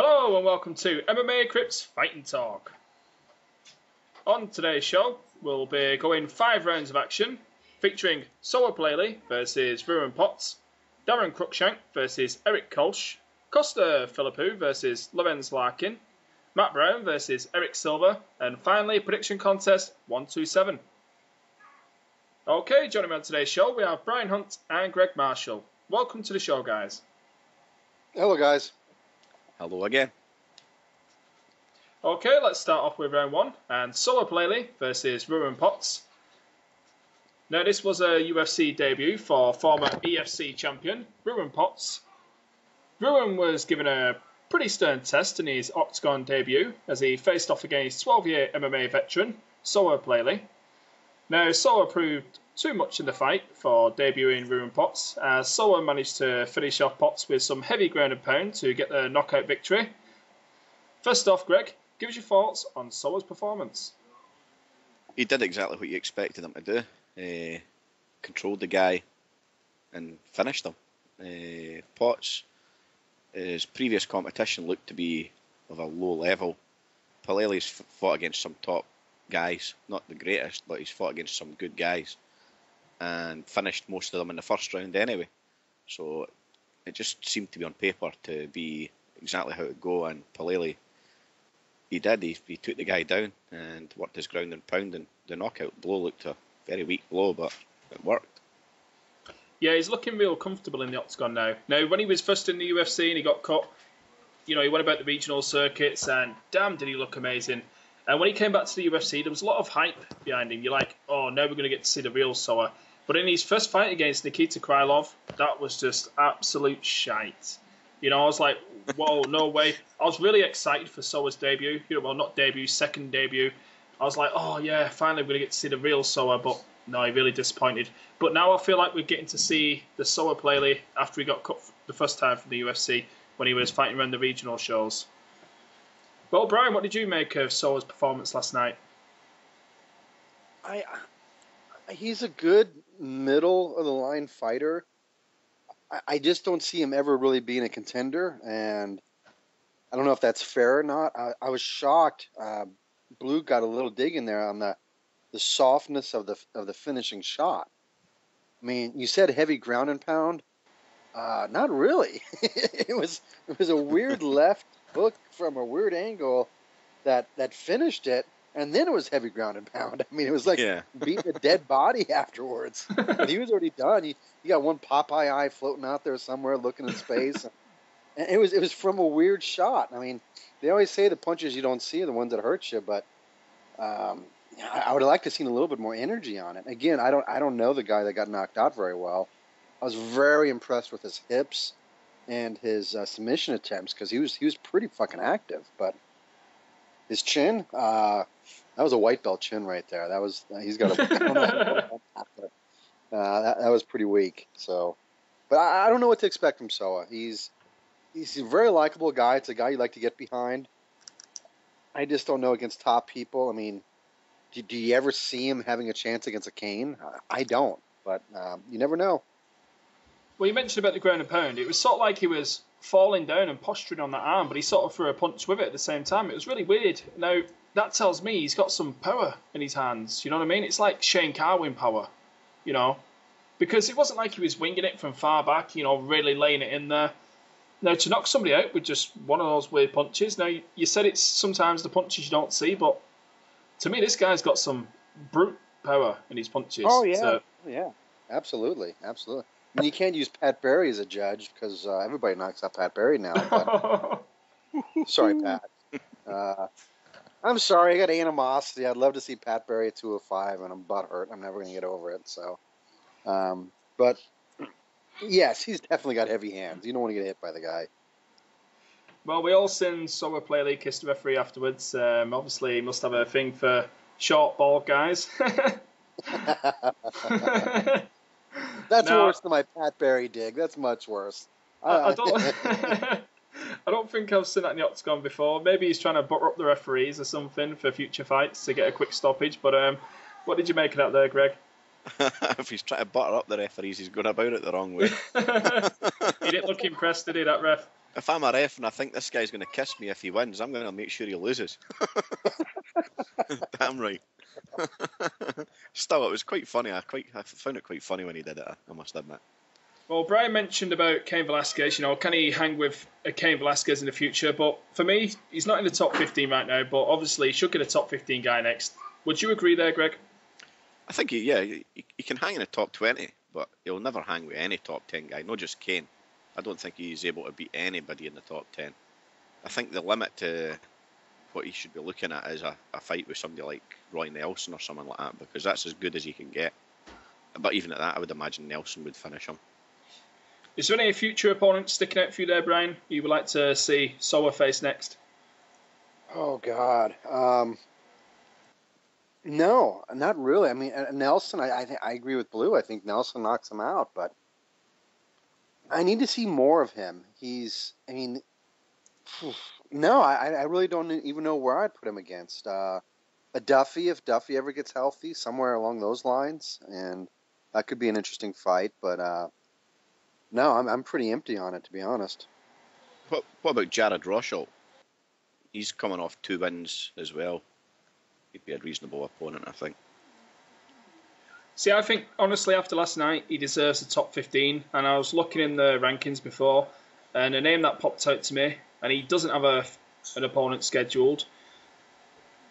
Hello and welcome to MMA Crips Fighting Talk. On today's show, we'll be going 5 rounds of action, featuring Palelei versus Ruan, Daron Cruickshank versus Erick Koch, Costa Philippou versus Lorenz Larkin, Matt Brown versus Erick Silva, and finally prediction contest 127. Okay, joining me on today's show, we have Brian Hunt and Greg Marshall. Welcome to the show, guys. Hello, guys. Hello again. Okay, let's start off with round 1, and Palelei versus Ruan. Now, this was a UFC debut for former EFC champion Ruan. Ruan was given a pretty stern test in his Octagon debut as he faced off against 12-year MMA veteran Palelei. Now, Silva proved too much in the fight for debuting Ruan, as Silva managed to finish off Potts with some heavy ground and pound to get the knockout victory. First off, Greg, give us your thoughts on Silva's performance. He did exactly what you expected him to do. Controlled the guy and finished him. Potts, his previous competition looked to be of a low level. Paleilei's fought against some top guys, not the greatest, but he's fought against some good guys and finished most of them in the first round anyway. So it just seemed to be on paper to be exactly how it would go, and Palelei, he did. He took the guy down and worked his ground and pound, and the knockout blow looked a very weak blow, but it worked. Yeah, he's looking real comfortable in the Octagon now. Now, when he was first in the UFC and he got caught, he went about the regional circuits, and damn, did he look amazing. And when he came back to the UFC, there was a lot of hype behind him. You're like, oh, now we're going to get to see the real Silva. But in his first fight against Nikita Krylov, that was just absolute shite. I was like, whoa, no way. I was really excited for Silva's debut. Well, not debut, second debut. I was like, oh, yeah, finally we're going to get to see the real Silva. But no, he really disappointed. But now I feel like we're getting to see the Silva Palelei after he got cut the first time from the UFC when he was fighting around the regional shows. Well, Brian, what did you make of Silva's performance last night? He's a good middle-of-the-line fighter. I just don't see him ever really being a contender, and I don't know if that's fair or not. I was shocked. Blue got a little dig in there on the softness of the finishing shot. I mean, you said heavy ground and pound. Not really. It was a weird left hook from a weird angle that finished it, and then it was heavy ground and pound. I mean, it was like beating a dead body afterwards. And he was already done. You got one Popeye eye floating out there somewhere looking in space. And it was from a weird shot. I mean, they always say the punches you don't see are the ones that hurt you, but I would have liked to have seen a little bit more energy on it. Again, I don't know the guy that got knocked out very well. I was very impressed with his hips and his submission attempts, because he was pretty fucking active. But his chin, that was a white belt chin right there. He's got a that was pretty weak. So, but I don't know what to expect from Silva. He's a very likable guy. It's a guy you like to get behind. I just don't know against top people. I mean, do you ever see him having a chance against a Kane? I don't, but you never know. Well, you mentioned about the ground and pound. It was sort of like he was falling down and posturing on that arm, but he sort of threw a punch with it at the same time. It was really weird. Now, that tells me he's got some power in his hands. You know what I mean? It's like Shane Carwin power, because it wasn't like he was winging it from far back, really laying it in there. Now, to knock somebody out with just one of those weird punches, now, you said it's sometimes the punches you don't see, but to me, this guy's got some brute power in his punches. Oh, yeah. So, yeah, absolutely. Absolutely. I mean, you can't use Pat Barry as a judge because everybody knocks out Pat Barry now. But sorry, Pat. I'm sorry. I got animosity. I'd love to see Pat Barry at 205, and I'm butthurt. I'm never going to get over it. So, but yes, he's definitely got heavy hands. You don't want to get hit by the guy. Well, we all seen Palelei kiss the referee afterwards. Obviously, he must have a thing for short, bald guys. That's worse than my Pat Barry dig. That's much worse. I don't think I've seen that in the Octagon before. Maybe he's trying to butter up the referees or something for future fights to get a quick stoppage. But what did you make of that there, Greg? If he's trying to butter up the referees, he's going about it the wrong way. He didn't look impressed, did he, that ref? If I'm a ref and I think this guy's going to kiss me if he wins, I'm going to make sure he loses. Damn right. Still, it was quite funny. I found it quite funny when he did it, I must admit. Well, Brian mentioned about Cain Velasquez, can he hang with a Cain Velasquez in the future? But for me, he's not in the top 15 right now, but obviously he should get a top 15 guy next. Would you agree there, Greg? I think, he can hang in the top 20, but he'll never hang with any top 10 guy, not just Cain. I don't think he's able to beat anybody in the top 10. I think the limit to what he should be looking at is a fight with somebody like Roy Nelson or someone like that, because that's as good as he can get. But even at that, I would imagine Nelson would finish him. Is there any future opponents sticking out for you there, Brian, you would like to see Silva face next? Oh, God. No, not really. I mean, Nelson, I agree with Blue. I think Nelson knocks him out, but I need to see more of him. No, I really don't even know where I'd put him against. A Duffy, if Duffy ever gets healthy, somewhere along those lines, and that could be an interesting fight, but no, I'm pretty empty on it, to be honest. What about Jared Rosholt? He's coming off 2 wins as well. He'd be a reasonable opponent, I think. See, I think, honestly, after last night, he deserves the top 15. And I was looking in the rankings before, and a name that popped out to me, and he doesn't have an opponent scheduled.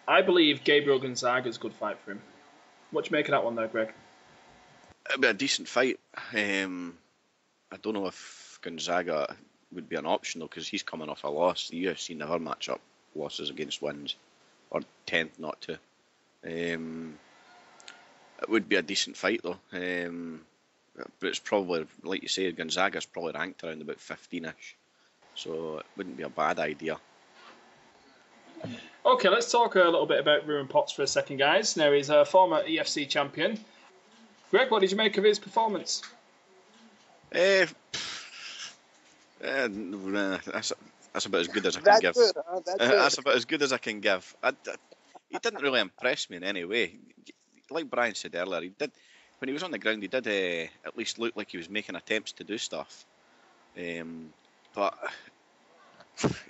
I believe Gabriel Gonzaga's a good fight for him. What do you make of that one there, Greg? It'd be a decent fight. I don't know if Gonzaga would be an option, though, because he's coming off a loss. The UFC never match up losses against wins, or tend not to. It would be a decent fight, though. But it's probably, like you say, Gonzaga's probably ranked around about 15-ish. So it wouldn't be a bad idea. Okay, let's talk a little bit about Ruan Potts for a second, guys. Now, he's a former UFC champion. Greg, what did you make of his performance? That's about as good as I can give. Good, huh? That's about as good as I can give. He didn't really impress me in any way. Like Brian said earlier, he did when he was on the ground. He did at least look like he was making attempts to do stuff, but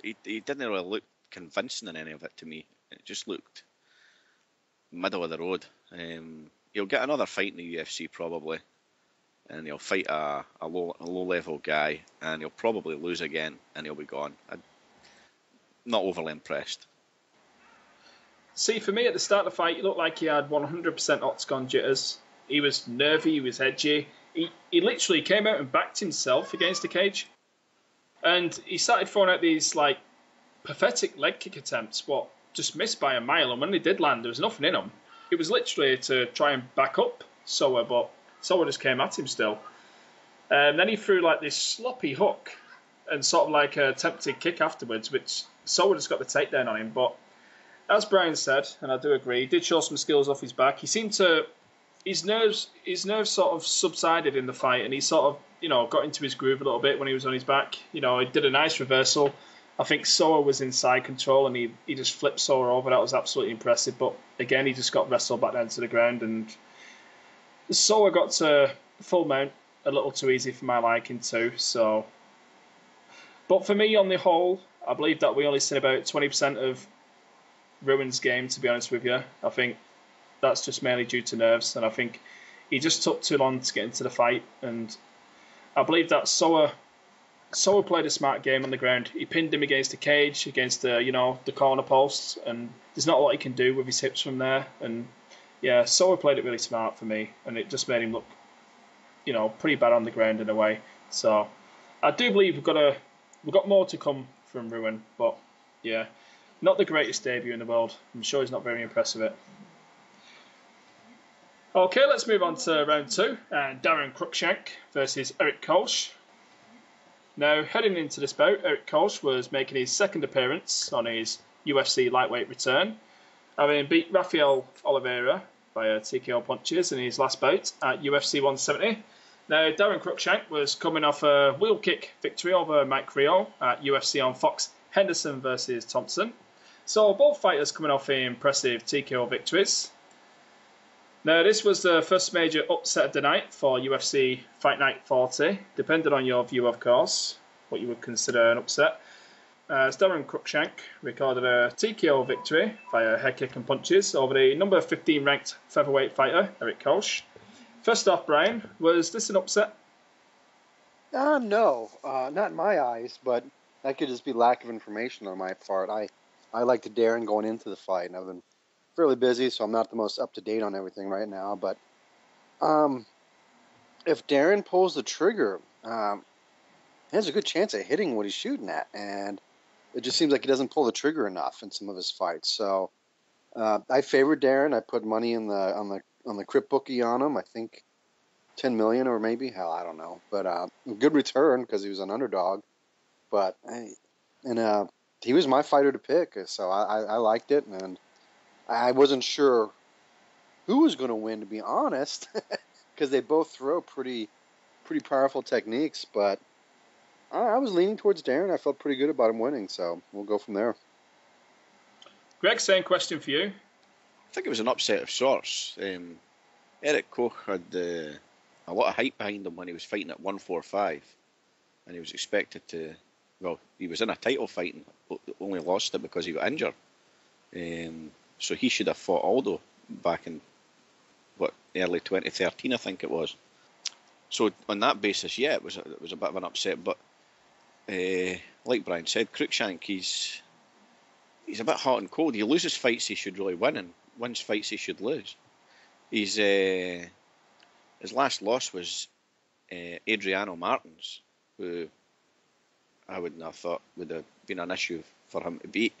he didn't really look convincing in any of it to me. It just looked middle of the road. He'll get another fight in the UFC probably, and he'll fight a low level guy, and he'll probably lose again, and he'll be gone. I'm not overly impressed. See, for me, at the start of the fight, he looked like he had 100% octagon jitters. He was nervy, he was edgy. He literally came out and backed himself against the cage. And he started throwing out these, pathetic leg kick attempts, just missed by a mile. And when they did land, there was nothing in them. It was literally to try and back up Silva, but Silva just came at him still. And then he threw, this sloppy hook and sort of a attempted kick afterwards, which Silva just got the takedown on him, but as Brian said, and I do agree, he did show some skills off his back. He seemed to, his nerves sort of subsided in the fight, and he sort of, got into his groove a little bit when he was on his back. He did a nice reversal. I think Silva was in side control, and he just flipped Silva over. That was absolutely impressive. But again, he just got wrestled back down to the ground, and Silva got to full mount a little too easy for my liking too. So, but for me, on the whole, I believe that we only seen about 20% of Ruan's game, to be honest with you. I think that's just mainly due to nerves, and I think he just took too long to get into the fight, and I believe that Silva played a smart game on the ground. He pinned him against the cage, against the corner posts, and there's not a lot he can do with his hips from there, and yeah, Silva played it really smart for me, and it just made him look pretty bad on the ground in a way. So I do believe we've got more to come from Ruan, but yeah, not the greatest debut in the world. I'm sure he's not very impressed with it. Okay, let's move on to round 2. And Darren Cruickshank versus Erick Koch. Now, heading into this bout, Erick Koch was making his second appearance on his UFC lightweight return, having beat Rafael Oliveira via TKO punches in his last bout at UFC 170. Now, Darren Cruickshank was coming off a wheel kick victory over Mike Rio at UFC on Fox Henderson versus Thompson. So both fighters coming off impressive TKO victories. Now this was the first major upset of the night for UFC Fight Night 40, depending on your view of course. what you would consider an upset. As Darren Cruickshank recorded a TKO victory via head kick and punches over the number 15 ranked featherweight fighter, Erick Koch. First off, Brian, was this an upset? No, not in my eyes, but that could just be lack of information on my part. I liked Darren going into the fight, and I've been fairly busy, so I'm not the most up-to-date on everything right now, but if Darren pulls the trigger, he has a good chance of hitting what he's shooting at, and it just seems like he doesn't pull the trigger enough in some of his fights. So I favored Darren. I put money on the Crypt bookie on him. I think 10 million or maybe, hell, I don't know. But good return because he was an underdog. But he was my fighter to pick, so I liked it, and I wasn't sure who was going to win, to be honest, because they both throw pretty powerful techniques. But I was leaning towards Darren. I felt pretty good about him winning, so we'll go from there. Greg, same question for you. I think it was an upset of sorts. Erick Koch had a lot of hype behind him when he was fighting at 145, and he was expected to. Well, he was in a title fight and only lost it because he got injured. So he should have fought Aldo back in early 2013, I think it was. So on that basis, yeah, it was a bit of an upset. But like Brian said, Cruickshank, he's a bit hot and cold. He loses fights he should really win, and wins fights he should lose. His last loss was Adriano Martins, who I wouldn't have thought would have been an issue for him to beat.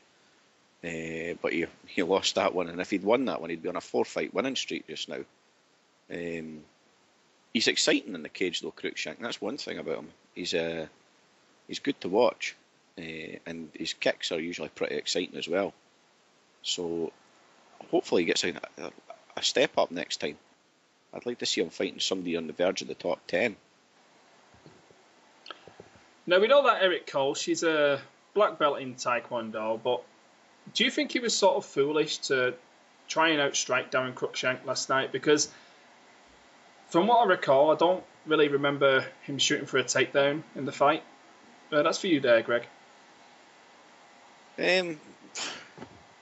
But he lost that one, and if he'd won that one, he'd be on a 4-fight winning streak just now. He's exciting in the cage though, Cruickshank. That's one thing about him. He's good to watch, and his kicks are usually pretty exciting as well. So hopefully he gets a step up next time. I'd like to see him fighting somebody on the verge of the top 10. Now, we know that Erick Koch, she's a black belt in Taekwondo, but do you think he was sort of foolish to try and outstrike Darren Cruickshank last night? Because from what I recall, I don't really remember him shooting for a takedown in the fight. That's for you there, Greg. I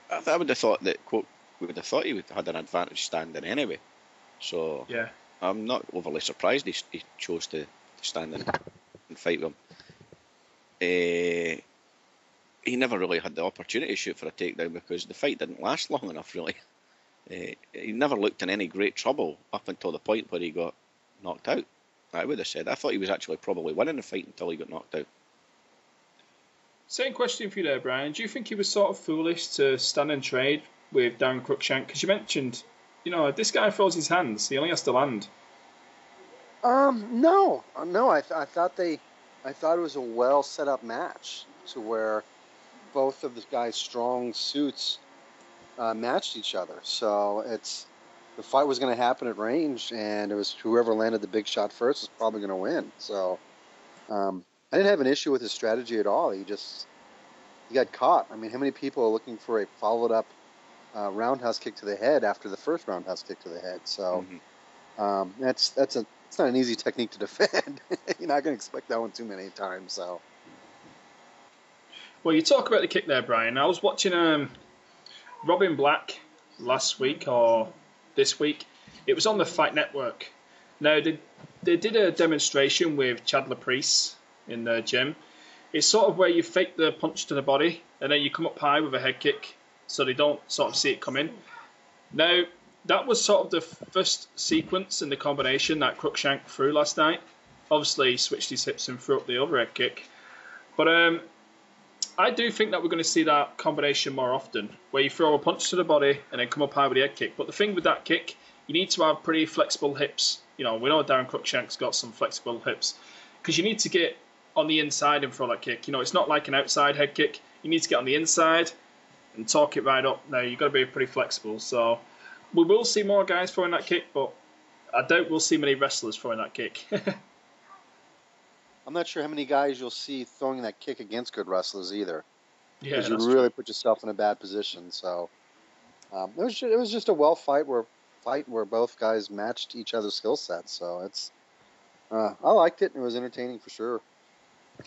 would have thought that Koch would have thought he would have had an advantage standing anyway. So yeah, I'm not overly surprised he chose to stand in and fight with him. He never really had the opportunity to shoot for a takedown because the fight didn't last long enough, really. He never looked in any great trouble up until the point where he got knocked out. I would have said. I thought he was actually probably winning the fight until he got knocked out. Same question for you there, Brian. Do you think he was sort of foolish to stand and trade with Darren Cruickshank? Because you mentioned, this guy throws his hands. He only has to land. No. I thought it was a well set up match to where both of the guys' strong suits matched each other. So the fight was going to happen at range, and it was whoever landed the big shot first was probably going to win. So I didn't have an issue with his strategy at all. He got caught. I mean, how many people are looking for a followed up roundhouse kick to the head after the first roundhouse kick to the head? So it's not an easy technique to defend. You're not going to expect that one too many times. So. Well, you talk about the kick there, Brian. I was watching Robin Black last week or this week. It was on the Fight Network. Now, they did a demonstration with Chad LaPrice in the gym. It's sort of where you fake the punch to the body and then you come up high with a head kick so they don't sort of see it coming. Now, that was sort of the first sequence in the combination that Cruickshank threw last night. Obviously, he switched his hips and threw up the other head kick. But I do think that we're going to see that combination more often, where you throw a punch to the body and then come up high with the head kick. But the thing with that kick, you need to have pretty flexible hips. We know Darren Cruickshank's got some flexible hips because you need to get on the inside and throw that kick. It's not like an outside head kick. You need to get on the inside and torque it right up. Now, you've got to be pretty flexible. So we will see more guys throwing that kick, but I doubt we'll see many wrestlers throwing that kick. I'm not sure how many guys you'll see throwing that kick against good wrestlers either. Yeah, because you really put yourself in a bad position. So it was just a fight where both guys matched each other's skill sets. So I liked it, and it was entertaining for sure.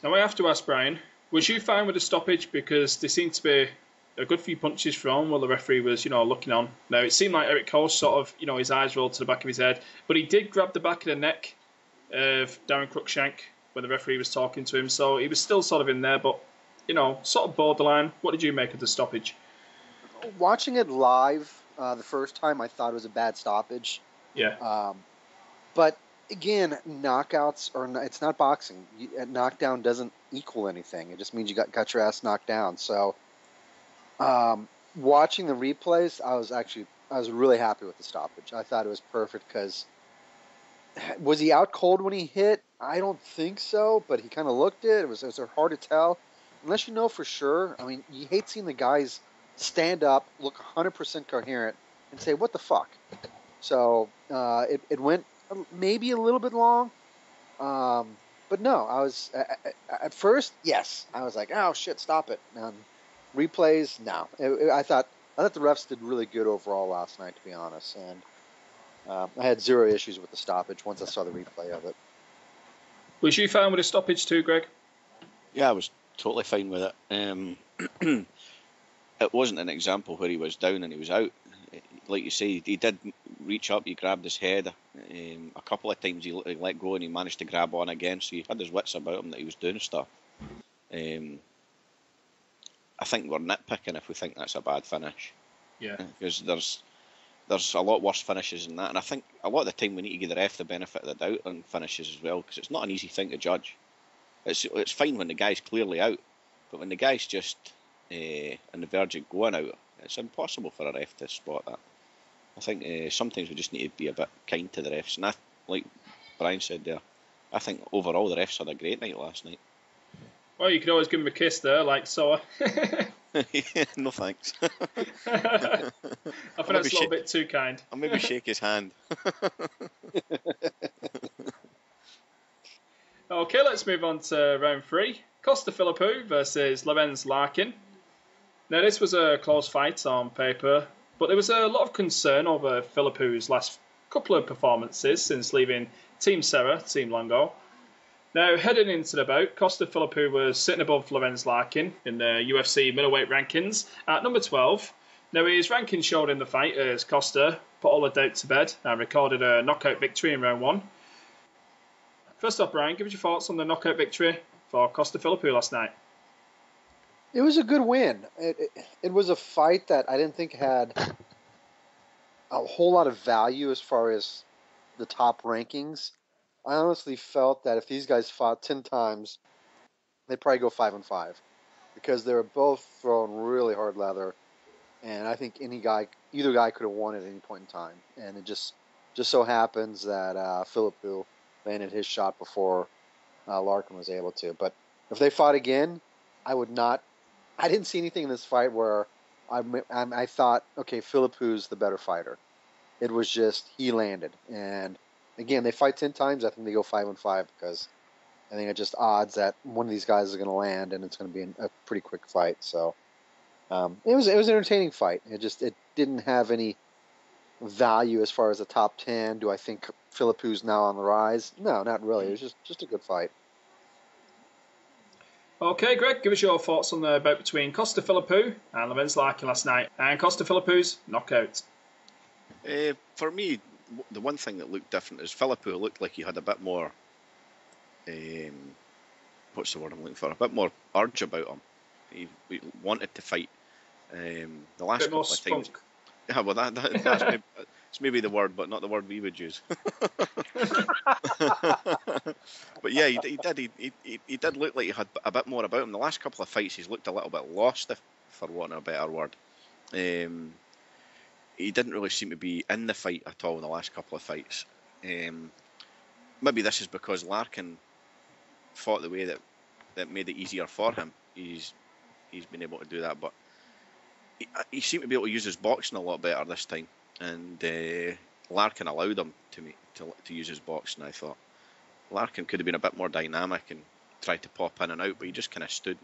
Now I have to ask Brian, was you fine with the stoppage? Because there seemed to be a good few punches thrown while the referee was, looking on. Now it seemed like Erick Koch sort of, his eyes rolled to the back of his head, but he did grab the back of the neck of Darren Cruickshank when the referee was talking to him, so he was still sort of in there, but sort of borderline. What did you make of the stoppage? Watching it live the first time, I thought it was a bad stoppage. Yeah. But again, knockouts it's not boxing. A knockdown doesn't equal anything. It just means you got your ass knocked down. So, watching the replays, I was really happy with the stoppage. I thought it was perfect because was he out cold when he hit? I don't think so, but he kind of looked it. It was hard to tell unless you know for sure. I mean, you hate seeing the guys stand up, look 100% coherent, and say, "What the fuck?" So it went maybe a little bit long, but no. I was at first, yes, I was like, "Oh shit, stop it!" Replays, no. I thought the refs did really good overall last night, to be honest, and I had zero issues with the stoppage once I saw the replay of it. Was you fine with the stoppage too, Greg? Yeah, I was totally fine with it. It wasn't an example where he was down and he was out. Like you say, he did reach up, he grabbed his head. A couple of times he let go and he managed to grab on again, so he had his wits about him that he was doing stuff. I think we're nitpicking if we think that's a bad finish. Yeah. Because there's a lot worse finishes than that, and I think a lot of the time we need to give the ref the benefit of the doubt on finishes as well, because it's not an easy thing to judge. It's fine when the guy's clearly out, but when the guy's just on the verge of going out, it's impossible for a ref to spot that. I think sometimes we just need to be a bit kind to the refs, and like Brian said there, I think overall the refs had a great night last night. Well, you could always give him a kiss there, like so. No thanks. I think that's a little bit too kind. I'll maybe shake his hand. Okay, let's move on to round 3. Costa Philippou versus Lorenz Larkin. Now, this was a close fight on paper, but there was a lot of concern over Philippou's last couple of performances since leaving Team Serra, Team Longo. Now, heading into the bout, Costa Philippou was sitting above Lorenz Larkin in the UFC middleweight rankings at number 12. Now, his ranking showed in the fight as Costa put all the doubt to bed and recorded a knockout victory in round 1. First off, Brian, give us your thoughts on the knockout victory for Costa Philippou last night. It was a good win. It was a fight that I didn't think had a whole lot of value as far as the top rankings. I honestly felt that if these guys fought 10 times, they'd probably go 5-5 because they were both throwing really hard leather, and I think either guy could have won at any point in time. And it just so happens that Philippou landed his shot before Larkin was able to. But if they fought again, I would not. I didn't see anything in this fight where I thought, okay, Philippou's the better fighter. It was just he landed, and again, they fight 10 times. I think they go 5-5 because I think it's just odds that one of these guys is going to land, and it's going to be a pretty quick fight. So it was an entertaining fight. It didn't have any value as far as the top 10. Do I think Philippou's now on the rise? No, not really. It was just a good fight. Okay, Greg, give us your thoughts on the bout between Costa Philippou and Lorenz Larkin last night, and Costa Philippou's knockout. For me, the one thing that looked different is Philippou looked like he had a bit more, what's the word I'm looking for? A bit more urge about him. He wanted to fight. The last couple of times. Yeah, well, that's maybe the word, but not the word we would use. But yeah, he did look like he had a bit more about him. The last couple of fights, he's looked a little bit lost, for want of a better word. He didn't really seem to be in the fight at all in the last couple of fights. Maybe this is because Larkin fought the way that made it easier for him. He's been able to do that, but he seemed to be able to use his boxing a lot better this time, and Larkin allowed him to use his boxing. I thought Larkin could have been a bit more dynamic and tried to pop in and out, but he just kind of stood.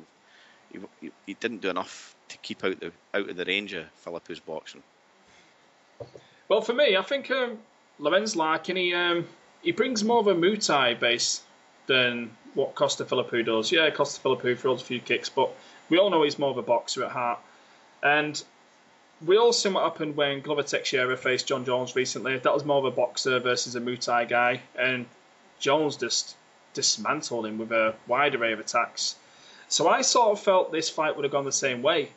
He didn't do enough to keep out of the range of Philippou's boxing. Well, for me, I think Lorenz Larkin, he brings more of a Muay Thai base than what Costa Philippou does. Yeah, Costa Philippou throws a few kicks, but we all know he's more of a boxer at heart. And we all seen what happened when Glover Teixeira faced John Jones recently. That was more of a boxer versus a Muay Thai guy, and Jones just dismantled him with a wide array of attacks. So I sort of felt this fight would have gone the same way.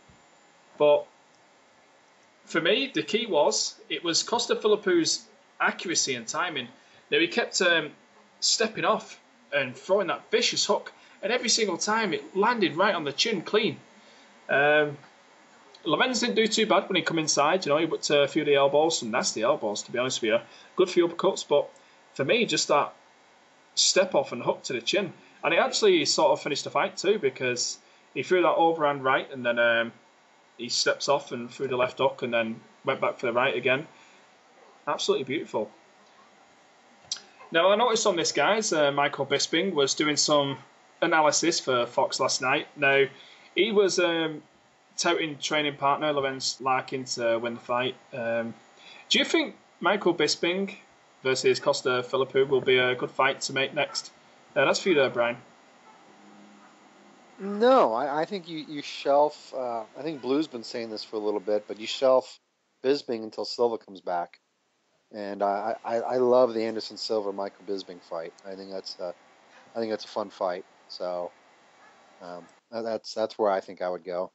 But for me, the key was, it was Costa Philippou's accuracy and timing. Now, he kept stepping off and throwing that vicious hook, and every single time it landed right on the chin clean. Lorenz didn't do too bad when he come inside. He whipped a few of the elbows, some nasty elbows, to be honest with you. Good few uppercuts, but for me, just that step off and hook to the chin. And he actually sort of finished the fight too, because he threw that overhand right, and then he steps off and threw the left hook, and then went back for the right again. Absolutely beautiful. Now, I noticed on this, guys, Michael Bisping was doing some analysis for Fox last night. Now, he was touting training partner Lorenz Larkin to win the fight. Do you think Michael Bisping versus Costa Philippou will be a good fight to make next? That's for you there, Brian. No, I think you shelf. I think Blue's been saying this for a little bit, but you shelf Bisping until Silva comes back. And I love the Anderson Silva Michael Bisping fight. I think that's a fun fight. So that's where I think I would go.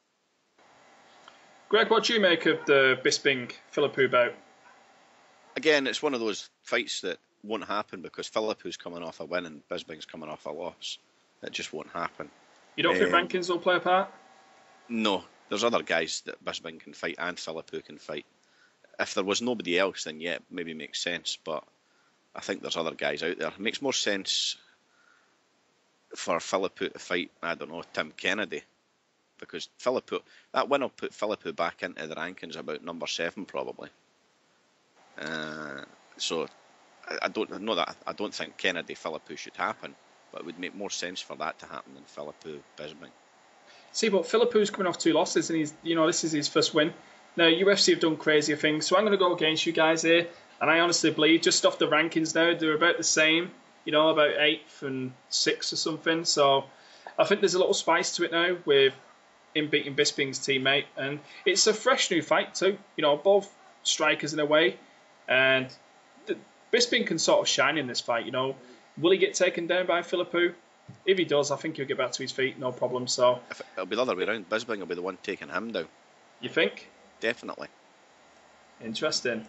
Greg, what do you make of the Bisping Philippou bout? Again, it's one of those fights that won't happen because Philippou's coming off a win and Bisping's coming off a loss. It just won't happen. You don't think rankings will play a part? No, there's other guys that Bisping can fight and Philippou can fight. If there was nobody else, then yeah, maybe makes sense. But I think there's other guys out there. It makes more sense for Philippou to fight, I don't know, Tim Kennedy. Because Philippou, that win will put Philippou back into the rankings about number 7 probably. So I don't think Kennedy Philippou should happen, but it would make more sense for that to happen than Philippou Bisping. See, but Philippou's coming off 2 losses, and this is his first win. Now, UFC have done crazier things, so I'm going to go against you guys here, and I honestly believe, just off the rankings now, they're about the same, about 8th and 6th or something, so I think there's a little spice to it now with him beating Bisping's teammate, and it's a fresh new fight too, both strikers in a way, and Bisping can sort of shine in this fight, Will he get taken down by Philippou? If he does, I think he'll get back to his feet, no problem, so... It'll be the other way around, Bisping will be the one taking him down. You think? Definitely. Interesting.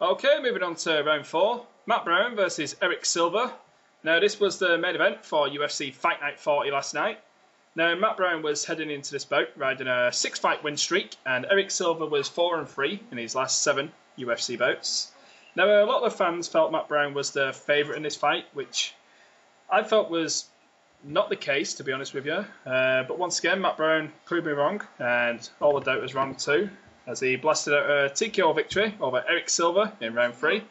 Okay, moving on to round 4. Matt Brown versus Erick Silva. Now, this was the main event for UFC Fight Night 40 last night. Now, Matt Brown was heading into this bout riding a 6-fight win streak, and Erick Silva was 4-3 in his last 7 UFC bouts. Now, a lot of the fans felt Matt Brown was the favourite in this fight, which I felt was not the case, to be honest with you. But once again, Matt Brown proved me wrong, and all the doubters wrong too, as he blasted out a TKO victory over Erick Silva in round 3.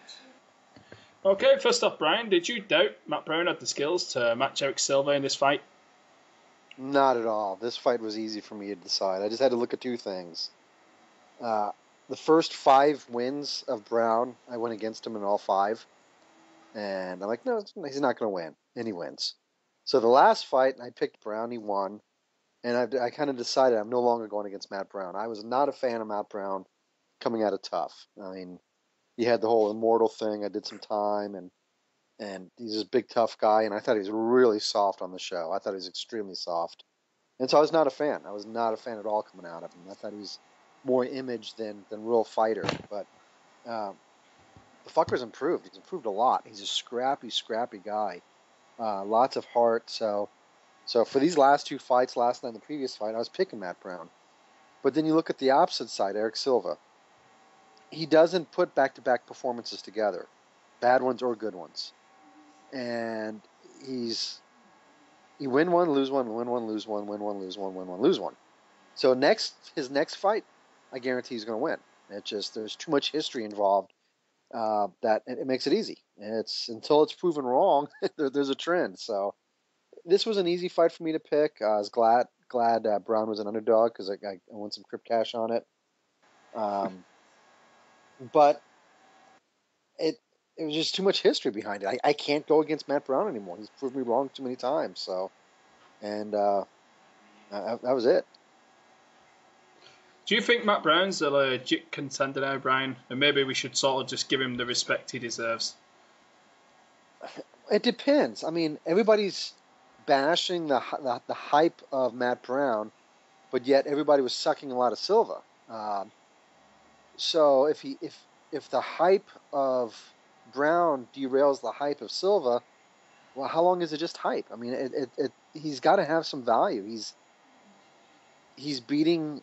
Okay, first off, Brian, did you doubt Matt Brown had the skills to match Erick Silva in this fight? Not at all. This fight was easy for me to decide. I just had to look at 2 things. The first 5 wins of Brown, I went against him in all 5. And I'm like, no, he's not going to win. And he wins. So the last fight, I picked Brown, he won. And I kind of decided I'm no longer going against Matt Brown. I was not a fan of Matt Brown coming out of tough. I mean, he had the whole immortal thing. I did some time, and he's this big, tough guy. And I thought he was really soft on the show. I thought he was extremely soft. And so I was not a fan. I was not a fan at all coming out of him. I thought he was more image than real fighter. But the fucker's improved. He's improved a lot. He's a scrappy guy. Lots of heart. So for these last 2 fights, last night and the previous fight, I was picking Matt Brown. But then you look at the opposite side, Erick Silva. He doesn't put back-to-back performances together, bad ones or good ones. And he win one, lose one, win one, lose one, win one, lose one, win one, lose one. So his next fight, I guarantee he's going to win. There's too much history involved that it makes it easy. Until it's proven wrong, there's a trend. So this was an easy fight for me to pick. I was glad Brown was an underdog because I won some crip cash on it. But it was just too much history behind it. I can't go against Matt Brown anymore. He's proved me wrong too many times. So, and that was it. Do you think Matt Brown's a legit contender now, Brian? And maybe we should sort of just give him the respect he deserves? It depends. I mean, everybody's bashing the hype of Matt Brown, but yet everybody was sucking a lot of Silva. So if the hype of Brown derails the hype of Silva, well, how long is it just hype? I mean, he's got to have some value. He's beating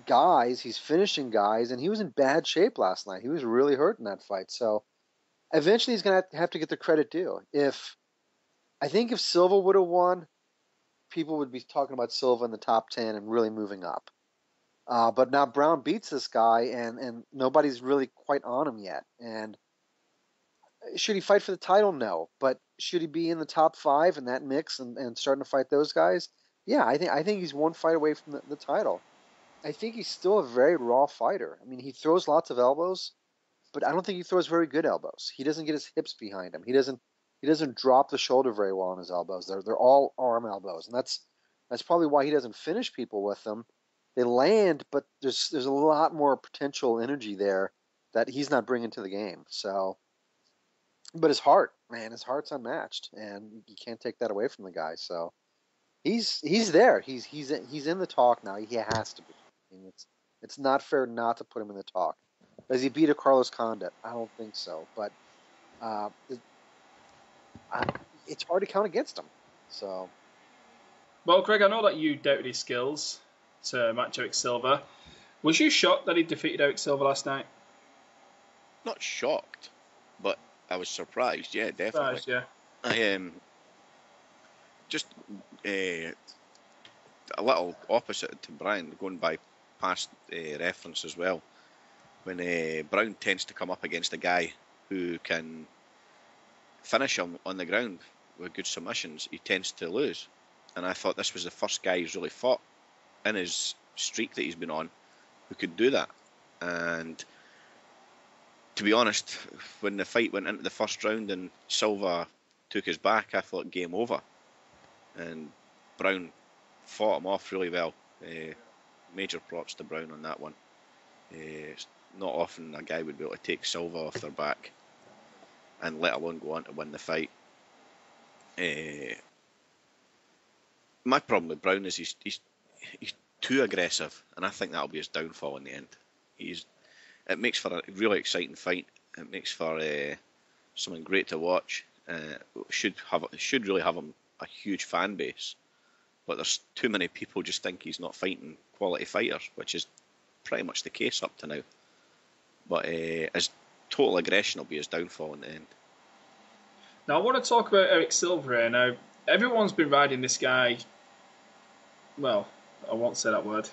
guys, he's finishing guys, and he was in bad shape last night. He was really hurt in that fight. So eventually he's going to have to get the credit due. I think if Silva would have won, people would be talking about Silva in the top 10 and really moving up. But now Brown beats this guy, and nobody's really quite on him yet. And should he fight for the title? No. But should he be in the top 5 in that mix and starting to fight those guys? Yeah, I think he's one fight away from the title. I think he's still a very raw fighter. I mean, he throws lots of elbows, but I don't think he throws very good elbows. He doesn't get his hips behind him. He doesn't drop the shoulder very well on his elbows. They're all arm elbows, and that's probably why he doesn't finish people with them. They land, but there's a lot more potential energy there that he's not bringing to the game. So, but his heart's unmatched, and you can't take that away from the guy. So he's there. He's in the talk now. He has to be. I mean, it's not fair not to put him in the talk. Does he beat a Carlos Condit? I don't think so, but it's hard to count against him. So, well, Greg, I know that you doubted his skills to match Erick Silva. Was you shocked that he defeated Erick Silva last night? Not shocked, but I was surprised. Yeah, definitely. Surprised, yeah. I just a little opposite to Brian, going by past reference as well. When Brown tends to come up against a guy who can finish him on the ground with good submissions, he tends to lose. And I thought this was the first guy he's really fought in his streak that he's been on who could do that. And to be honest, when the fight went into the first round and Silva took his back, I thought game over. And Brown fought him off really well. Major props to Brown on that one. It's not often a guy would be able to take Silva off their back, and let alone go on to win the fight. My problem with Brown is he's too aggressive, and I think that'll be his downfall in the end. It makes for a really exciting fight. It makes for something great to watch. Should really have him a huge fan base, but there's too many people just think he's not fighting quality fighters, which is pretty much the case up to now. But his total aggression will be his downfall in the end. Now, I want to talk about Erick Silva here. Now, everyone's been riding this guy. Well, I won't say that word.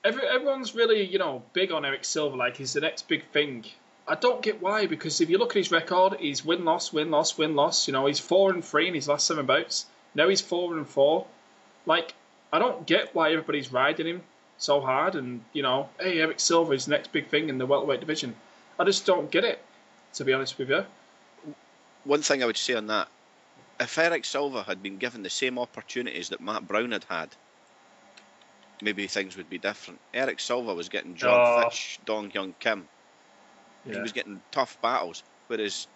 Everyone's really, big on Erick Silva, like he's the next big thing. I don't get why, because if you look at his record, he's win-loss, win-loss, win-loss. He's 4-3 in his last 7 bouts. Now he's 4-4. Like, I don't get why everybody's riding him so hard and, hey, Erick Silva is the next big thing in the welterweight division. I just don't get it, to be honest with you. One thing I would say on that, if Erick Silva had been given the same opportunities that Matt Brown had, maybe things would be different. Erick Silva was getting John Fitch, Dong Hyun Kim. Yeah. He was getting tough battles, whereas,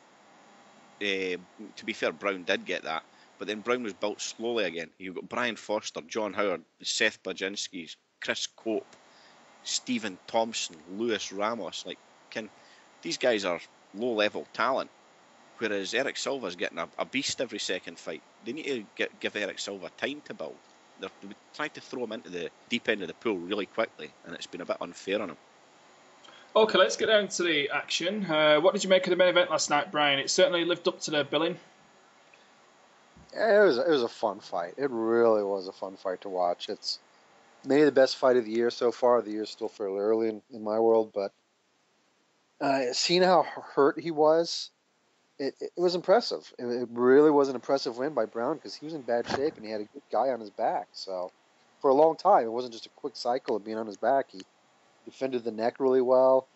to be fair, Brown did get that. But then Brown was built slowly again. You've got Brian Foster, John Howard, Seth Baczynskis, Chris Cope, Stephen Thompson, Luis Ramos. These guys are low-level talent, whereas Erick Silva's getting a beast every second fight. They need to give Erick Silva time to build. They're trying to throw him into the deep end of the pool really quickly, and it's been a bit unfair on him. Okay, let's get down to the action. What did you make of the main event last night, Brian? It certainly lived up to the billing. Yeah, it was a fun fight. It really was a fun fight to watch. It's maybe the best fight of the year so far. The year's still fairly early in my world, but seeing how hurt he was, it was impressive. It really was an impressive win by Brown because he was in bad shape and he had a good guy on his back. So for a long time, it wasn't just a quick cycle of being on his back. He defended the neck really well.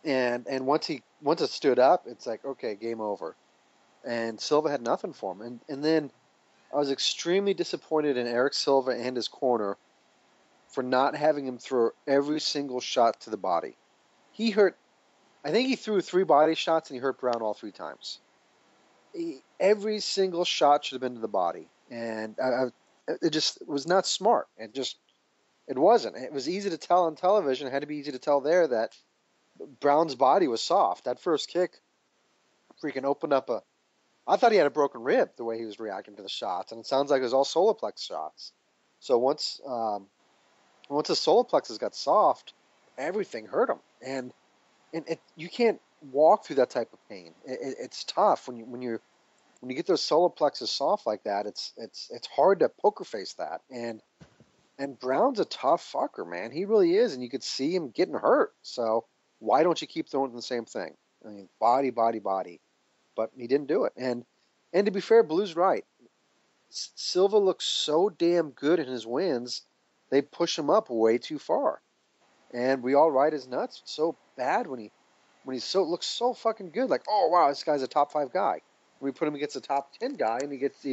And once it stood up, it's like, okay, game over. And Silva had nothing for him. And then I was extremely disappointed in Erick Silva and his corner for not having him throw every single shot to the body. I think he threw 3 body shots and he hurt Brown all 3 times. Every single shot should have been to the body. And it just was not smart. It wasn't. It was easy to tell on television. It had to be easy to tell there that Brown's body was soft. That first kick freaking opened up I thought he had a broken rib the way he was reacting to the shots. And it sounds like it was all solar plexus shots. So once his solar plexus got soft, everything hurt him. And you can't walk through that type of pain. It's tough when you get those solar plexus soft like that. It's hard to poker face that. And Brown's a tough fucker, man. He really is, and you could see him getting hurt. So why don't you keep throwing the same thing? I mean, body. But he didn't do it. And to be fair, Blue's right. Silva looks so damn good in his wins, they push him up way too far. And we all ride his nuts so bad when he looks so fucking good. Like, oh wow, this guy's a top 5 guy. We put him against a top 10 guy, and he gets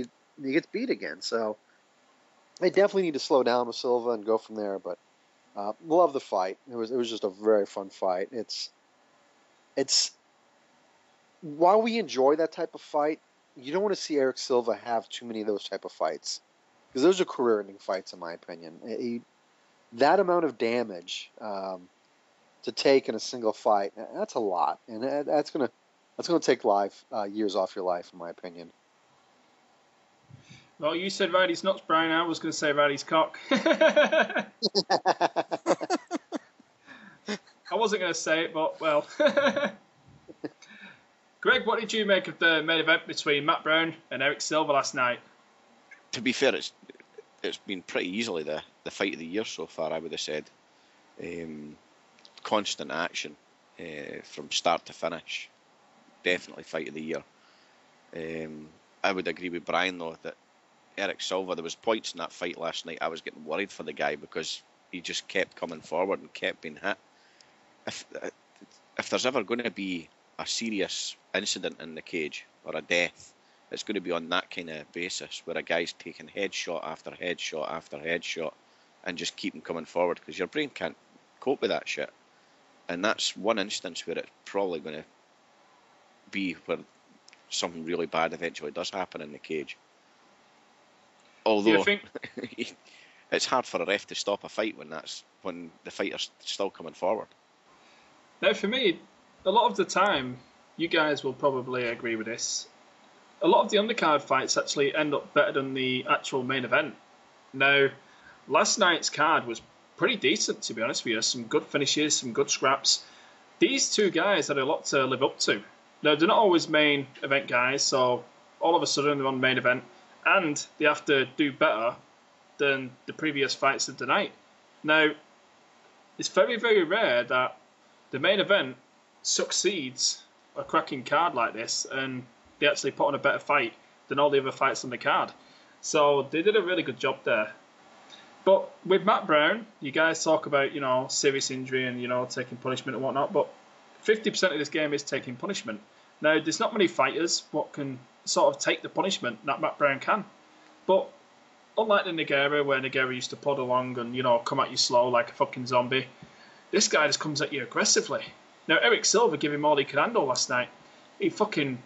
beat again. So they definitely need to slow down with Silva and go from there. But love the fight. It was just a very fun fight. It's while we enjoy that type of fight, you don't want to see Erick Silva have too many of those type of fights, because those are career-ending fights, in my opinion. That amount of damage to take in a single fight, that's a lot, and that's gonna take years off your life, in my opinion. Well, you said Riley's nuts, Brian. I was going to say Riley's cock. I wasn't going to say it, but well. Greg, what did you make of the main event between Matt Brown and Erick Silva last night? To be fair, it's been pretty easily the fight of the year so far, I would have said. Constant action from start to finish. Definitely fight of the year. I would agree with Brian, though, that Erick Silva, there was points in that fight last night I was getting worried for the guy, because he just kept coming forward and kept being hit. If there's ever going to be a serious incident in the cage or a death, it's going to be on that kind of basis, where a guy's taking headshot after headshot after headshot and just keeping coming forward, because your brain can't cope with that shit. And that's one instance where it's probably going to be where something really bad eventually does happen in the cage. Although it's hard for a ref to stop a fight when the fighter's still coming forward. Now, for me, a lot of the time, you guys will probably agree with this, a lot of the undercard fights actually end up better than the actual main event. Now, last night's card was pretty decent, to be honest with you. Some good finishes, some good scraps. These two guys had a lot to live up to. Now, they're not always main event guys, so all of a sudden they're on main event, and they have to do better than the previous fights of the night. Now, it's very, very rare that the main event succeeds a cracking card like this, and they actually put on a better fight than all the other fights on the card. So they did a really good job there. But with Matt Brown, you guys talk about, serious injury and, taking punishment and whatnot, but 50% of this game is taking punishment. Now, there's not many fighters what can sort of take the punishment that Matt Brown can. But unlike the Nogueira, where Nogueira used to plod along and, come at you slow like a fucking zombie, this guy just comes at you aggressively. Now, Erick Silva gave him all he could handle last night. He fucking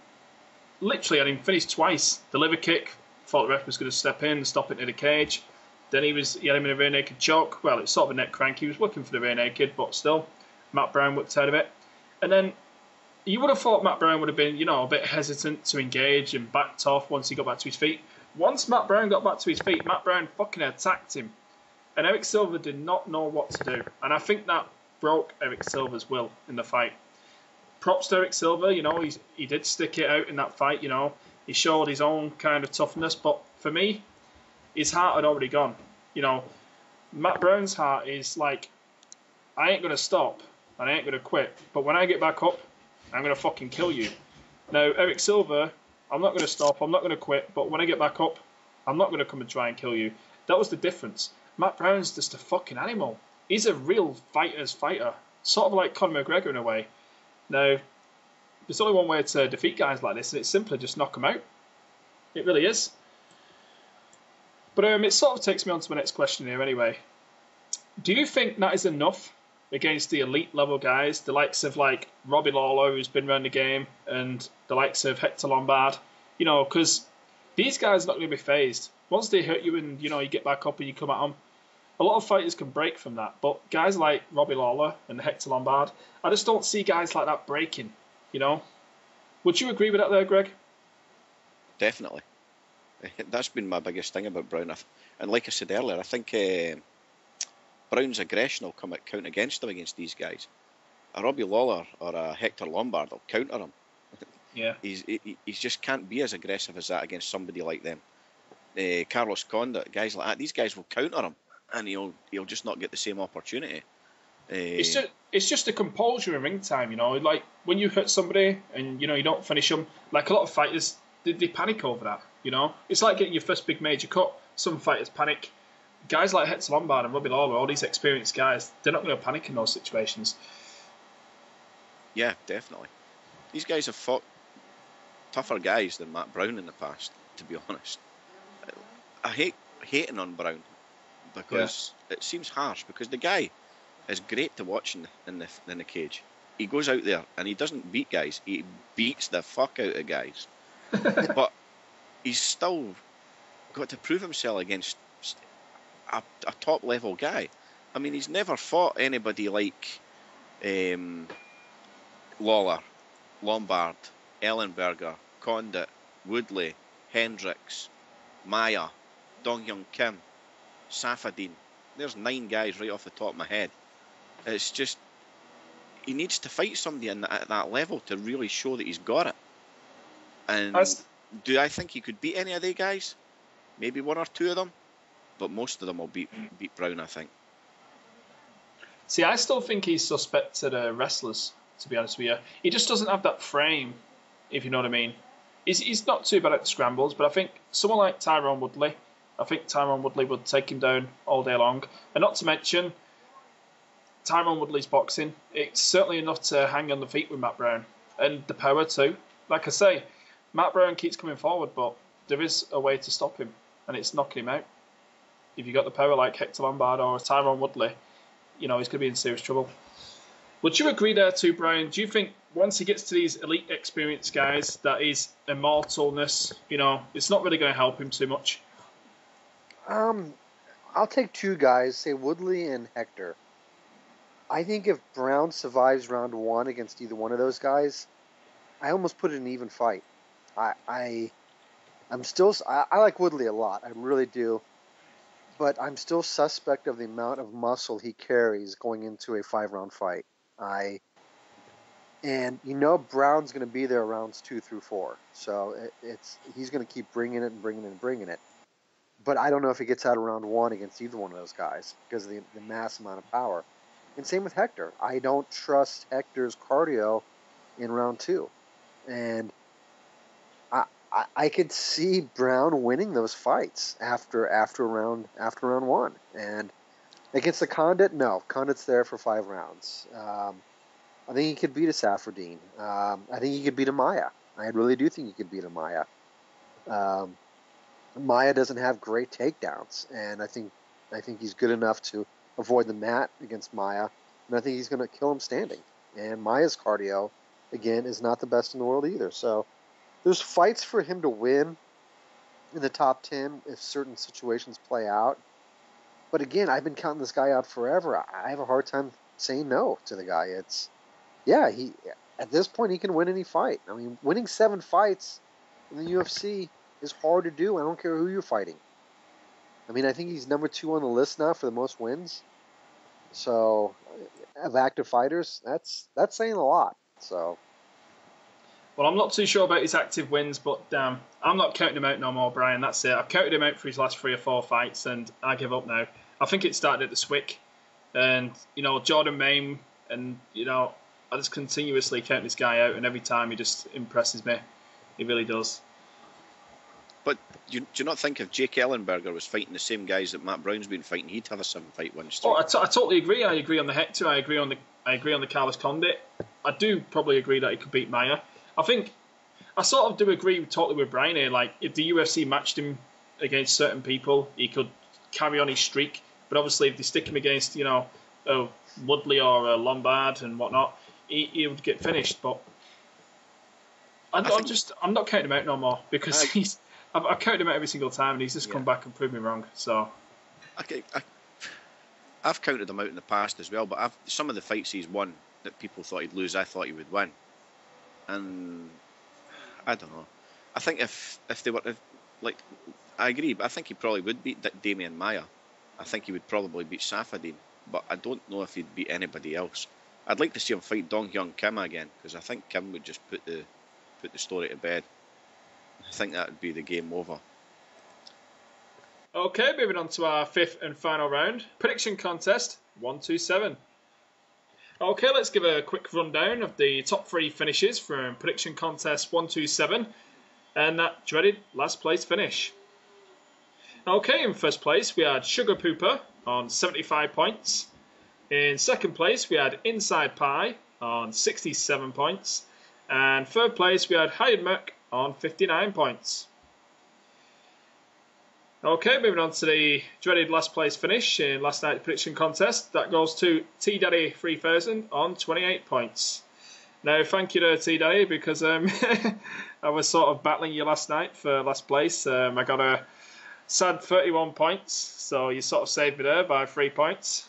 literally had him finished twice. The liver kick, thought the ref was going to step in and stop it in the cage. Then he had him in a rear naked choke. Well, it's sort of a neck crank. He was working for the rear naked, but still, Matt Brown whipped out of it. And then you would have thought Matt Brown would have been, a bit hesitant to engage and backed off once he got back to his feet. Once Matt Brown got back to his feet, Matt Brown fucking attacked him. And Erick Silva did not know what to do. And I think that broke Erick Silva's will in the fight. Props to Erick Silva, he did stick it out in that fight, He showed his own kind of toughness. But for me, his heart had already gone. Matt Brown's heart is like, I ain't going to stop and I ain't going to quit. But when I get back up, I'm going to fucking kill you. Now, Erick Silva, I'm not going to stop, I'm not going to quit. But when I get back up, I'm not going to come and try and kill you. That was the difference. Matt Brown's just a fucking animal. He's a real fighter's fighter. Sort of like Conor McGregor in a way. Now, there's only one way to defeat guys like this, and it's simply just knock them out. It really is. But it sort of takes me on to my next question here anyway. Do you think that is enough against the elite level guys, the likes of like Robbie Lawler, who's been around the game, and the likes of Hector Lombard? You know, because these guys are not going to be phased. Once they hurt you and, you know, you get back up and you come at them, a lot of fighters can break from that. But guys like Robbie Lawler and Hector Lombard, I just don't see guys like that breaking, you know? Would you agree with that there, Greg? Definitely. That's been my biggest thing about Brown. And like I said earlier, I think Brown's aggression will count against him against these guys. A Robbie Lawler or a Hector Lombard will counter him. Yeah. He just can't be as aggressive as that against somebody like them. Carlos Condit, guys like that, these guys will counter him, and he'll just not get the same opportunity. It's just a composure in ring time, you know. Like when you hurt somebody and you know you don't finish them. Like a lot of fighters, they panic over that. You know, it's like getting your first big major cut. Some fighters panic. Guys like Hector Lombard and Robbie Lawler, all these experienced guys, they're not going to panic in those situations. Yeah, definitely. These guys have fought tougher guys than Matt Brown in the past, to be honest. I hate hating on Brown because it seems harsh, because the guy is great to watch in the cage. He goes out there and he doesn't beat guys, he beats the fuck out of guys. But he's still got to prove himself against a top level guy. I mean, he's never fought anybody like Lawler, Lombard, Ellenberger, Condit, Woodley, Hendricks, Maya, Dong Hyun Kim, Safadine. There's 9 guys right off the top of my head. It's just, he needs to fight somebody at that level to really show that he's got it. And do I think he could beat any of the guys? Maybe 1 or 2 of them, but most of them will beat Brown, I think. See, I still think he's suspect to the wrestlers, to be honest with you. He just doesn't have that frame, if you know what I mean. He's not too bad at the scrambles, but I think someone like Tyron Woodley, would take him down all day long. And not to mention, Tyron Woodley's boxing, it's certainly enough to hang on the feet with Matt Brown. And the power too. Like I say, Matt Brown keeps coming forward, but there is a way to stop him, and it's knocking him out. If you got the power like Hector Lombard or Tyron Woodley, you know, he's going to be in serious trouble. Would you agree there too, Brian? Do you think once he gets to these elite experienced guys, that his immortalness, you know, it's not really going to help him too much? I'll take 2 guys, say Woodley and Hector. I think if Brown survives round 1 against either one of those guys, I almost put it in an even fight. I like Woodley a lot, I really do, but I'm still suspect of the amount of muscle he carries going into a 5-round fight. And you know Brown's going to be there rounds 2 through 4, so he's going to keep bringing it. But I don't know if he gets out of round 1 against either one of those guys because of the mass amount of power. And same with Hector. I don't trust Hector's cardio in round 2, and I could see Brown winning those fights after round 1. And against the Condit, no. Condit's there for 5 rounds. I think he could beat a Safradine. I think he could beat a Maya. I really do think he could beat a Maya. Maya doesn't have great takedowns, and I think he's good enough to avoid the mat against Maya, and I think he's going to kill him standing. And Maya's cardio, again, is not the best in the world either. So there's fights for him to win in the top 10 if certain situations play out. But again, I've been counting this guy out forever. I have a hard time saying no to the guy. At this point, he can win any fight. I mean, winning 7 fights in the UFC is hard to do. I don't care who you're fighting. I mean, I think he's number 2 on the list now for the most wins. So, of active fighters, that's saying a lot. So, well, I'm not too sure about his active wins, but I'm not counting him out no more, Brian. That's it. I've counted him out for his last 3 or 4 fights, and I give up now. I think it started at the Swick, and Jordan Mame, and I just continuously count this guy out, and every time he just impresses me. He really does. But do you not think if Jake Ellenberger was fighting the same guys that Matt Brown's been fighting, he'd have a 7-fight win streak? Oh, I totally agree. I agree on the Hector. I agree on the Carlos Condit. I do probably agree that he could beat Maia. I think I sort of do agree totally with Brian here. Like, if the UFC matched him against certain people, he could carry on his streak. But obviously, if they stick him against, Woodley or Lombard and whatnot, he would get finished. But I'm not counting him out no more because I've counted him out every single time and he's just come back and proved me wrong. So I've counted him out in the past as well, but some of the fights he's won that people thought he'd lose, I thought he would win. And I don't know. I think if they were I agree, but I think he probably would beat Damian Maia. I think he would probably beat Safadine, but I don't know if he'd beat anybody else. I'd like to see him fight Dong Hyun Kim again, because I think Kim would just put the story to bed. I think that would be the game over. Okay, moving on to our fifth and final round. Prediction contest 1-2-7. Okay, let's give a quick rundown of the top 3 finishes from prediction contest 1-2-7 and that dreaded last place finish. Okay, in first place we had Sugar Pooper on 75 points. In second place we had Inside Pie on 67 points. And third place we had Hired Merc on 59 points. Okay, moving on to the dreaded last place finish in last night's prediction contest. That goes to T Daddy 3000 on 28 points. Now, thank you to T Daddy because I was sort of battling you last night for last place. I got a sad 31 points, so you sort of saved me there by 3 points.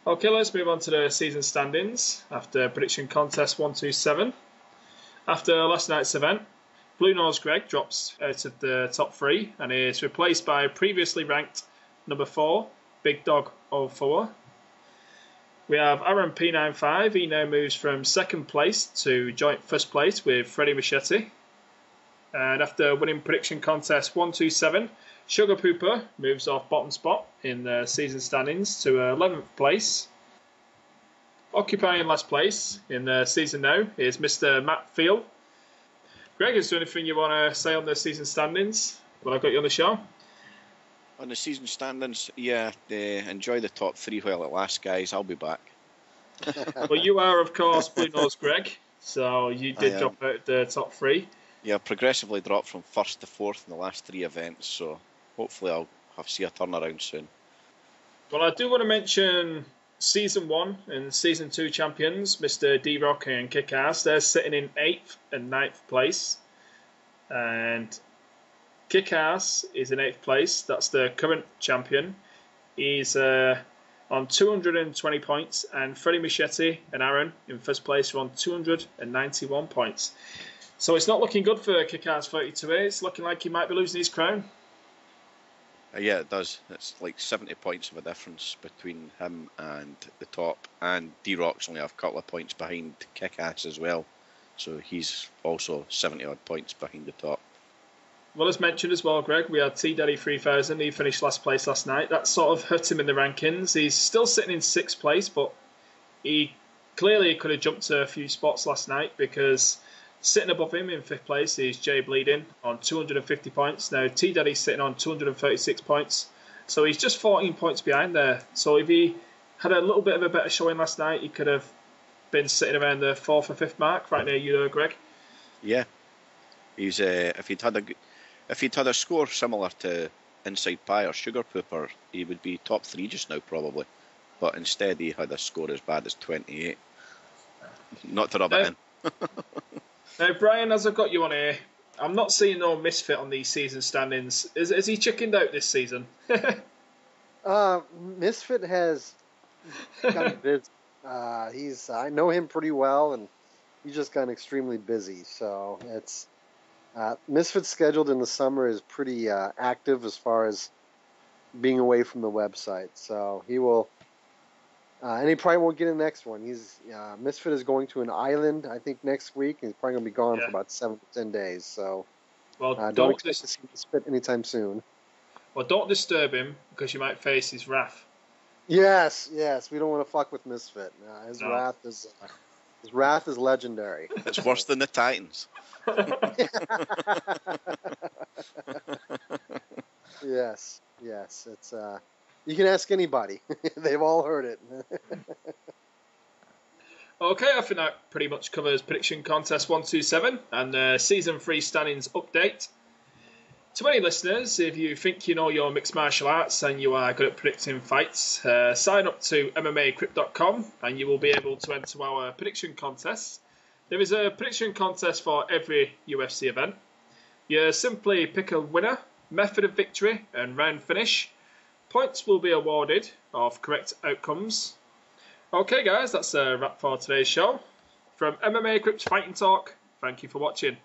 Okay, let's move on to the season standings after prediction contest 1-2-7. After last night's event, Blue Nose Greg drops out of the top 3 and is replaced by previously ranked number 4, Big Dog 04. We have Aaron P95. He now moves from second place to joint first place with Freddie Machete. And after winning prediction contest 1-2-7, Sugar Pooper moves off bottom spot in the season standings to 11th place. Occupying last place in the season now is Mr. Matt Field. Greg, is there anything you want to say on the season standings while I've got you on the show? On the season standings, enjoy the top 3 while it lasts, guys. I'll be back. Well, you are, of course, Blue Nose Greg, so you did drop out the top 3. Yeah, progressively dropped from 1st to 4th in the last 3 events, so hopefully I'll see a turnaround soon. Well, I do want to mention Season 1 and Season 2 champions, Mr. D-Rock and Kick-Ass. They're sitting in 8th and 9th place. And Kick-Ass is in 8th place. That's the current champion. He's on 220 points. And Freddie Machete and Aaron in first place are on 291 points. So it's not looking good for Kick-Ass 32A. It's looking like he might be losing his crown. Yeah, it does. It's like 70 points of a difference between him and the top. And D-Rock's only a couple of points behind Kick-Ass as well. So he's also 70-odd points behind the top. Well, as mentioned as well, Greg, we had T-Daddy 3000. He finished last place last night. That sort of hurt him in the rankings. He's still sitting in 6th place, but he clearly could have jumped to a few spots last night because sitting above him in 5th place is Jay Bleeding on 250 points. Now, T-Daddy's sitting on 236 points. So he's just 14 points behind there. So if he had a little bit of a better showing last night, he could have been sitting around the 4th or 5th mark, right near you, Greg. Yeah. He's if he'd had a score similar to Inside Pie or Sugar Pooper, he would be top 3 just now, probably. But instead, he had a score as bad as 28. Not to rub it in. Now, Brian, as I've got you on here, I'm not seeing no misfit on these season standings. Is he chickened out this season? Misfit has gotten busy. I know him pretty well, and he's just gotten extremely busy. So it's Misfit's scheduled in the summer is pretty active as far as being away from the website. So he will. And he probably won't get in the next one. Misfit is going to an island, I think, next week. And he's probably going to be gone for about 7 to 10 days. So don't expect to see Misfit anytime soon. Well, don't disturb him because you might face his wrath. Yes. We don't want to fuck with Misfit. His wrath is His wrath is legendary. It's worse than the Titans. Yes. It's you can ask anybody. They've all heard it. Okay, I think that pretty much covers Prediction Contest 127 and Season 3 standings update. To any listeners, if you think you know your mixed martial arts and you are good at predicting fights, sign up to MMAcrypt.com and you will be able to enter our prediction contest. There is a prediction contest for every UFC event. You simply pick a winner, method of victory and round finish. Points will be awarded of correct outcomes. Okay guys, that's a wrap for today's show. From MMA Crypt Fighting Talk, thank you for watching.